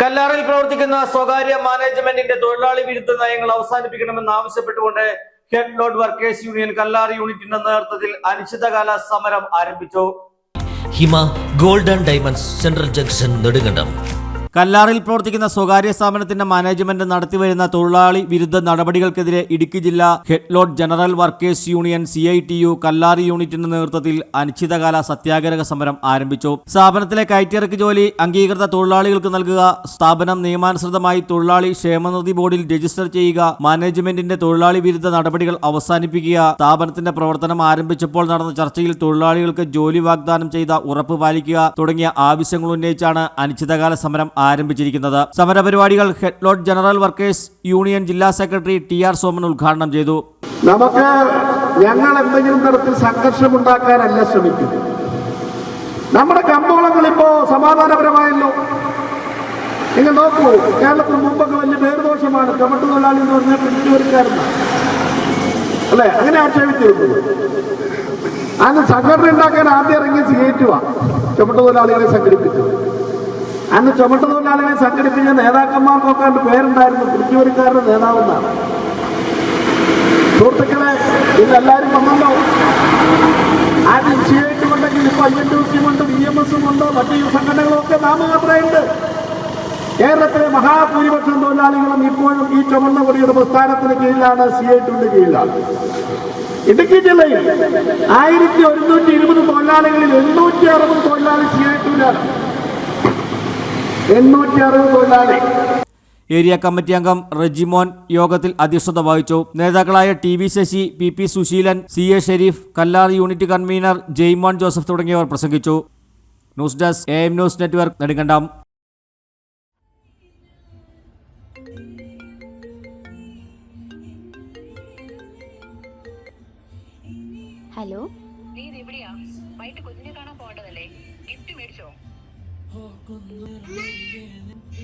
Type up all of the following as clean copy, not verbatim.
കല്ലാറിൽ പ്രവർത്തിക്കുന്ന സ്വകാര്യ മാനേജ്മെന്റിന്റെ തൊഴിലാളി വിരുദ്ധ നയങ്ങൾ അവസാനിപ്പിക്കണമെന്ന് ആവശ്യപ്പെട്ടുകൊണ്ട് head load workers union Kallar യൂണിറ്റിന്റെ നേതൃത്വത്തിൽ അനിശ്ചിതകാല സമരം ആരംഭിച്ചു. Hima gold and diamonds central junction Nedumkandam. കല്ലാറിൽ പ്രവർത്തിക്കുന്ന സ്വകാര്യ സ്ഥാപനത്തിന്റെ മാനേജ്മെന്റ് നടത്തിവരുന്ന തൊഴിലാളി വിരുദ്ധ നടപടികൾക്കെതിരെ ഇടുക്കി ജില്ലാ head load general workers union CITU Kallar യൂണിറ്റിന്റെ നേതൃത്വത്തിൽ അനിശ്ചിതകാല സത്യാഗ്രഹ സമരം ആരംഭിച്ചു. സ്ഥാപനത്തിലെ കയറ്റിറക്ക് ജോലി അംഗീകൃത തൊഴിലാളികൾക്ക് നൽകുക, സ്ഥാപനം നിയമാനുസൃതമായി തൊഴിലാളി ക്ഷേമനിധി ബോർഡിൽ രജിസ്റ്റർ ചെയ്യുക, മാനേജ്മെന്റിന്റെ തൊഴിലാളി വിരുദ്ധ നടപടികൾ അവസാനിപ്പിക്കുക, സ്ഥാപനത്തിന്റെ പ്രവർത്തനം ആരംഭിച്ചപ്പോൾ നടന്ന ചർച്ചയിൽ തൊഴിലാളികൾക്ക് ജോലി വാഗ്ദാനം ചെയ്ത ഉറപ്പ് പാലിക്കുക തുടങ്ങിയ ആവശ്യങ്ങൾ ഉന്നയിച്ചാണ് അനിശ്ചിതകാല സമരം ആരംഭിച്ചിരിക്കുന്നത്. സമരപരിപാടികൾ head load general workers union ജില്ലാ സെക്രട്ടറി TR സോമൻ ഉദ്ഘാടനം ചെയ്തു. ഞങ്ങൾ എന്തെങ്കിലും തരത്തിൽ സംഘർഷമുണ്ടാക്കാനല്ല ശ്രമിക്കുന്നത്. നമ്മുടെ കമ്പോളങ്ങൾ ഇപ്പോ സമാധാനപരമായല്ലോ. നിങ്ങൾ നോക്കൂ, കേരളത്തിൽ മുമ്പൊക്കെ വലിയ പേരുദോഷമാണ് ചുമട്ട് തൊഴിലാളി എന്ന് പറഞ്ഞാൽ പിടിച്ചുവരിക്കാരനാണ് അല്ലെ, അങ്ങനെ ആക്ഷേപിച്ചിരുന്നത്. അന്ന് സംഘടന ഉണ്ടാക്കാൻ ആദ്യം ഇറങ്ങി CITU ചുമട്ട് തൊഴിലാളികളെ സംഘടിപ്പിച്ചത്. അന്ന് ചുമട്ട് തൊഴിലാളികളെ സംഘടിപ്പിച്ച നേതാക്കന്മാർക്കൊക്കെ അതിന്റെ പേരുണ്ടായിരുന്നു, പിടിച്ചുവരിക്കാരുടെ നേതാവെന്നാണ്. സുഹൃത്തുക്കളെ, ഇതെല്ലാവരും വന്നല്ലോ. ആദ്യം CITU ഉണ്ടെങ്കിൽ ഇപ്പൊ INTUC ഉണ്ട്, VMS ഉണ്ട്, മറ്റു സംഘടനകളും ഒക്കെ നാമമാത്രമുണ്ട്. കേരളത്തിലെ മഹാഭൂരിപക്ഷം തൊഴിലാളികളും ഇപ്പോഴും ഈ ചുമന്ന കൊടിയുടെ പ്രസ്ഥാനത്തിന് കീഴിലാണ്, CITUവിന്റെ കീഴിലാണ്. ഇടുക്കി ജില്ലയിൽ 1120 തൊഴിലാളികളിൽ 860 തൊഴിലാളി CITUവിലാണ്. 860 തൊഴിലാളി. ഏരിയ കമ്മിറ്റി അംഗം റെജിമോൻ യോഗത്തിൽ അധ്യക്ഷത വഹിച്ചു. നേതാക്കളായ TB Sasi, PP Susheelan, CA Shereef, Kallar unit convener Jaimon Joseph തുടങ്ങിയവർ പ്രസംഗിച്ചു. News desk AM news network Nedumkandam. Hello,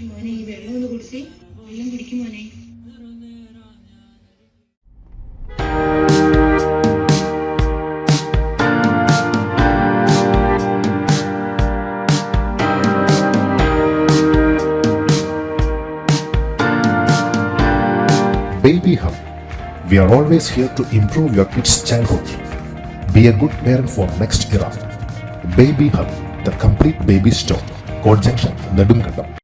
മോനെ ഈ വെള്ളം ഒന്ന് കുടിച്ചേ, വെള്ളം കുടിക്കും മോനെ. Baby Hub. We are always here to improve your kids' childhood. Be a good parent for next era. Baby Hub, the complete baby store. Court Junction, Nedumkandam.